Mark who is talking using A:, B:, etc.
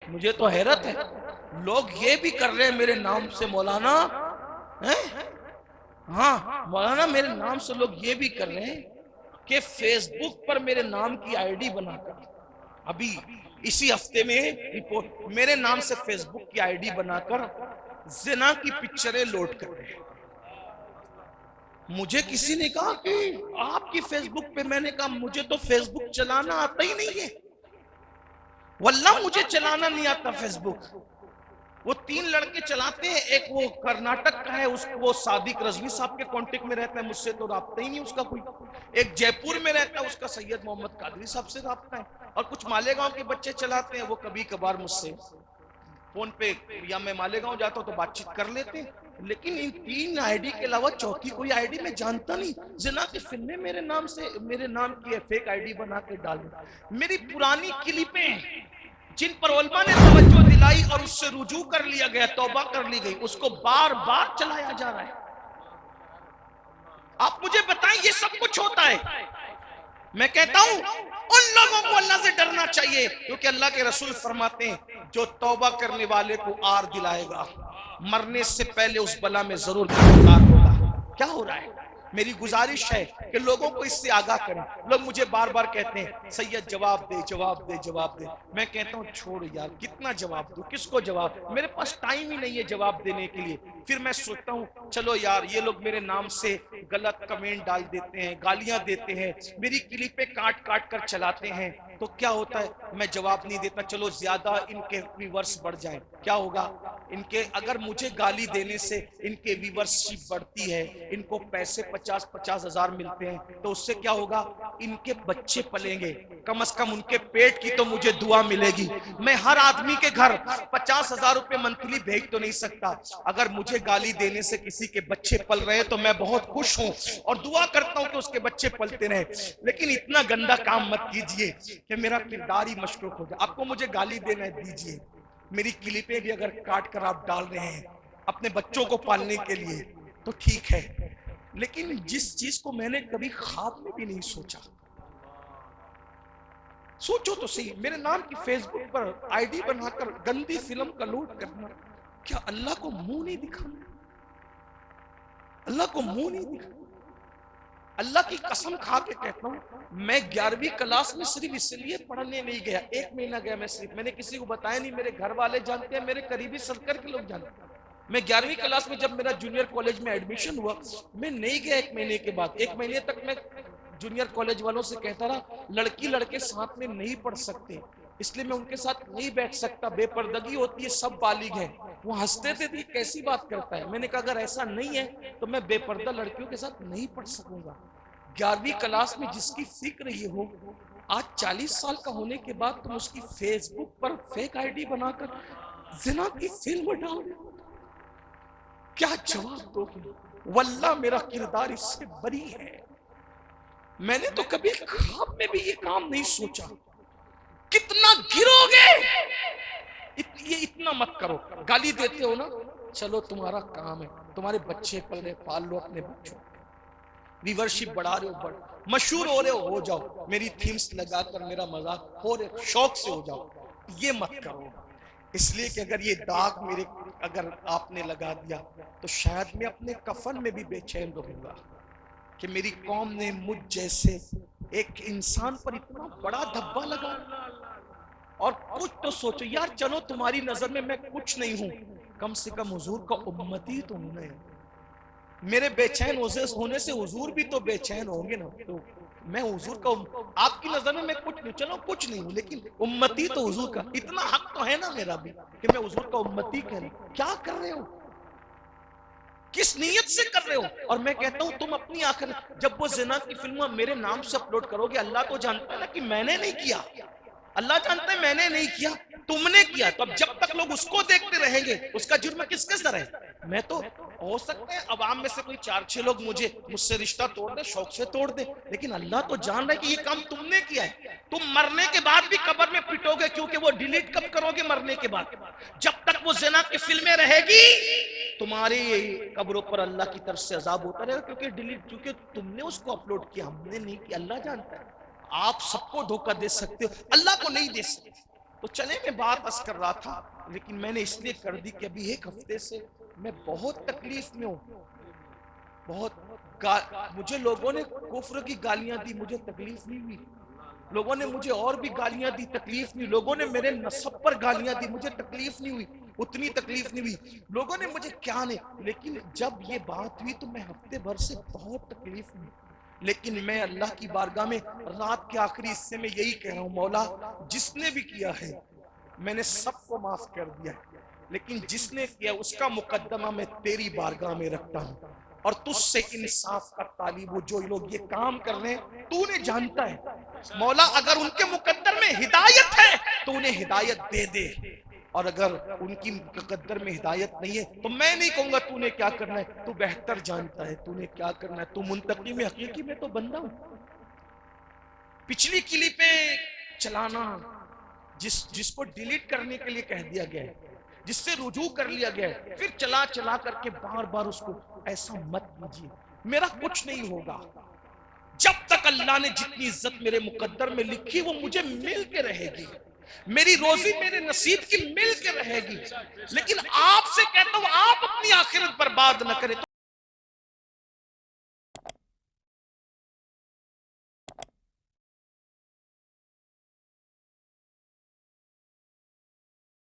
A: مجھے تو حیرت ہے، لوگ یہ بھی کر رہے ہیں میرے نام سے مولانا، ہاں مولانا میرے نام سے لوگ یہ بھی کر رہے ہیں کہ فیس بک پر میرے نام کی آئی ڈی بنا کر، ابھی اسی ہفتے میں میرے نام سے فیس بک کی آئی ڈی بنا کر زنا کی پکچریں لوڈ کر رہے ہیں۔ مجھے کسی نے کہا کہ آپ کی فیس بک پہ، میں نے کہا مجھے تو فیس بک چلانا آتا ہی نہیں ہے، واللہ مجھے چلانا نہیں آتا فیس بک۔ وہ 3 لڑکے چلاتے ہیں، ایک وہ کرناٹک کا ہے، وہ صادق رضوی صاحب کے کانٹیکٹ میں رہتا ہے، مجھ سے تو رابطہ ہی نہیں اس کا کوئی۔ ایک جے پور میں رہتا ہے، اس کا سید محمد قادری صاحب سے رابطہ ہے، اور کچھ مالیگاؤں کے بچے چلاتے ہیں، وہ کبھی کبھار مجھ سے فون پہ، یا میں مالیگاؤں جاتا ہوں تو بات چیت کر لیتے ہیں۔ لیکن ان 3 آئی ڈی کے علاوہ چوتھی کوئی آئی ڈی میں جانتا نہیں۔ زنا کی فلمیں میرے نام سے، میرے نام کی فیک آئی ڈی بنا کے ڈال دیں۔ میری پرانی کلپیں جن پر علماء نے توجہ دلائی اور اس سے رجوع کر لیا گیا، توبہ کر لی گئی، اس کو بار بار چلایا جا رہا ہے۔ آپ مجھے بتائیں یہ سب کچھ ہوتا ہے؟ میں کہتا ہوں ان لوگوں کو اللہ سے ڈرنا چاہیے، کیونکہ اللہ کے رسول فرماتے ہیں جو توبہ کرنے والے کو آر دلائے گا، مرنے سے پہلے اس بلا میں ضرور گرفتار ہوگا۔ کیا ہو رہا ہے؟ میری گزارش ہے کہ لوگوں کو اس سے آگاہ کریں۔ لوگ مجھے بار بار کہتے ہیں سید جواب دے جواب دے جواب دے، میں کہتا ہوں چھوڑ یار، کتنا جواب دوں، کس کو جواب، میرے پاس ٹائم ہی نہیں ہے جواب دینے کے لیے۔ پھر میں سوچتا ہوں چلو یار، یہ لوگ میرے نام سے غلط کمنٹ ڈال دیتے ہیں، گالیاں دیتے ہیں، میری کلپیں کاٹ کاٹ کر چلاتے ہیں، تو کیا ہوتا ہے؟ میں جواب نہیں دیتا، چلو زیادہ ان کے ویورز بڑھ جائیں، کیا ہوگا؟ ان کے، اگر مجھے گالی دینے سے ان کے ویورشپ بڑھتی ہے، ان کو پیسے 50-50 ہزار ملتے ہیں، تو اس سے کیا ہوگا؟ ان کے بچے پلیں گے، کم از کم ان کے پیٹ کی تو مجھے دعا ملے گی۔ میں ہر آدمی کے گھر 50,000 روپے منتھلی بھیج تو نہیں سکتا، اگر مجھے گالی دینے سے کسی کے بچے پل رہے تو میں بہت خوش ہوں اور دعا کرتا ہوں کہ اس کے بچے پلتے رہے۔ لیکن اتنا گندا کام مت کیجئے کہ میرا کردار ہی مشکوک ہو جائے۔ آپ کو مجھے گالی دینا ہے دیجئے، میری کلپیں بھی اگر کاٹ کر آپ ڈال رہے ہیں اپنے بچوں کو پالنے کے لیے تو ٹھیک ہے، لیکن جس چیز کو میں نے کبھی خواب میں بھی نہیں سوچا، سوچو تو صحیح، میرے نام کی Facebook per I D بنا کر گندی فلم کا لوڈ کرنا، کیا اللہ کو منہ نہیں دکھانا؟ اللہ کو منہ نہیں دکھانا؟ اللہ کی قسم کھا کے کہتا ہوں، میں 11ویں کلاس میں صرف اس لیے پڑھنے نہیں گیا، 1 مہینہ گیا میں صرف، میں نے کسی کو بتایا نہیں، میرے گھر والے جانتے ہیں، میرے قریبی سرکل کے لوگ جانتے ہیں۔ میں 11ویں کلاس میں جب میرا جونیئر کالج میں ایڈمیشن ہوا، میں نہیں گیا 1 مہینے کے بعد، 1 مہینے تک میں جونیئر کالج والوں سے کہتا رہا لڑکی لڑکے ساتھ میں نہیں پڑھ سکتے، اس لیے میں ان کے ساتھ نہیں بیٹھ سکتا، بے پردگی ہوتی ہے، سب بالغ ہیں۔ وہ ہنستے تھے کہ کیسی بات کرتا ہے، میں نے کہا اگر ایسا نہیں ہے تو میں بے پردہ لڑکیوں کے ساتھ نہیں پڑھ سکوں گا۔ 11ویں کلاس میں جس کی فکر یہ ہو، آج 40 سال کا ہونے کے بعد تم اس کی فیس بک پر فیک آئی ڈی بنا کر زنا کی فلم ڈال دو، کیا جواب دو گے؟ واللہ میرا کردار اس سے بری ہے، میں نے تو کبھی خواب میں بھی یہ کام نہیں سوچا۔ کتنا گرو گے، یہ اتنا مت کرو۔ گالی دیتے ہو نا، چلو تمہارا کام ہے، تمہارے بچے پل رہے، پال لو اپنے بچوں، ویورشپ بڑھا رہے ہو، مشہور ہو رہے ہو جاؤ، میری تھیمز لگا کر میرا مذاق ہو رہے، شوق سے ہو جاؤ، یہ مت کرو۔ اس لیے کہ اگر یہ داغ میرے، اگر آپ نے لگا دیا تو شاید میں اپنے کفن میں بھی بے چین رہوں گا کہ میری قوم نے مجھ جیسے ایک انسان پر اتنا بڑا دھبا لگا۔ اور کچھ تو سوچو یار، چلو تمہاری نظر میں کچھ نہیں ہوں، کم سے کم حضور کا امتی تو ہوں میں، میرے بے چین ہونے سے حضور بھی تو بے چین ہوں گے نا، تو میں حضور کا آپ کی نظر میں کچھ نہیں، چلو کچھ نہیں ہوں، لیکن امتی تو حضور کا، اتنا حق تو ہے نا میرا بھی کہ میں حضور کا امتی کہہ رہا ہوں۔ کیا کر رہے ہو، کس نیت سے کر رہے ہو؟ اور میں کہتا ہوں تم اپنی آخر، جب وہ زنا کی فلم میرے نام سے اپلوڈ کرو گے، اللہ تو جانتا ہے نا کہ میں نے نہیں کیا، اللہ جانتا ہے میں نے نہیں کیا، تم نے کیا، تو اب جب تک لوگ اس کو دیکھتے رہیں گے اس کا جرم کس کے سر ہے؟ میں تو، ہو سکتا ہے عوام میں سے کوئی 4-6 لوگ مجھ سے رشتہ توڑ دے، شوق سے توڑ دے، لیکن اللہ تو جان رہا ہے کہ یہ کام تم نے کیا ہے۔ تم مرنے کے بعد بھی قبر میں پٹو گے، کیونکہ وہ ڈیلیٹ کب کرو گے؟ مرنے کے بعد۔ جب تک وہ زنا کی فلمیں رہے گی تمہاری قبروں پر اللہ کی طرف سے عذاب ہوتا رہے گا، کیونکہ تم نے اس کو اپلوڈ کیا، ہم نے نہیں کیا، اللہ جانتا ہے۔ آپ سب کو دھوکہ دے سکتے ہو، اللہ کو نہیں دے سکتے۔ تو چلے میں بات عرض کر رہا تھا، لیکن میں نے اس لیے کر دی کہ ابھی ایک ہفتے سے میں بہت تکلیف میں ہوں. مجھے لوگوں نے کفر کی گالیاں دی، مجھے تکلیف نہیں ہوئی. لوگوں نے مجھے اور بھی گالیاں دی، تکلیف نہیں. لوگوں نے میرے نسب پر گالیاں دی، مجھے تکلیف نہیں ہوئی، اتنی تکلیف نہیں ہوئی. لوگوں نے مجھے کیا نہیں، لیکن جب یہ بات ہوئی تو میں ہفتے بھر سے بہت تکلیف میں. لیکن میں اللہ کی بارگاہ میں رات کے آخری حصے میں یہی کہہ رہا ہوں، مولا جس نے بھی کیا ہے میں نے سب کو معاف کر دیا ہے، لیکن جس نے کیا اس کا مقدمہ میں تیری بارگاہ میں رکھتا ہوں، اور تجھ سے انصاف کا طالب ہوں. جو لوگ یہ کام کر رہے ہیں تو انہیں جانتا ہے مولا، اگر ان کے مقدر میں ہدایت ہے تو انہیں ہدایت دے دے، اور اگر ان کی مقدر میں ہدایت نہیں ہے تو میں نہیں کہوں گا تو نے کیا کرنا ہے، تو بہتر جانتا ہے تو نے کیا کرنا ہے. تو منتقم حقیقی میں تو بندہ ہوں. پچھلی کلپیں چلانا، جس کو ڈیلیٹ کرنے کے لیے کہہ دیا گیا ہے، جس سے رجوع کر لیا گیا ہے، پھر چلا چلا کر کے بار بار اس کو ایسا مت کیجیے. میرا کچھ نہیں ہوگا جب تک اللہ نے جتنی عزت میرے مقدر میں لکھی وہ مجھے مل کے رہے گی، میری روزی میرے نصیب کی مل کے رہے گی. لیکن آپ سے کہتا ہوں آپ اپنی آخرت برباد نہ کریں.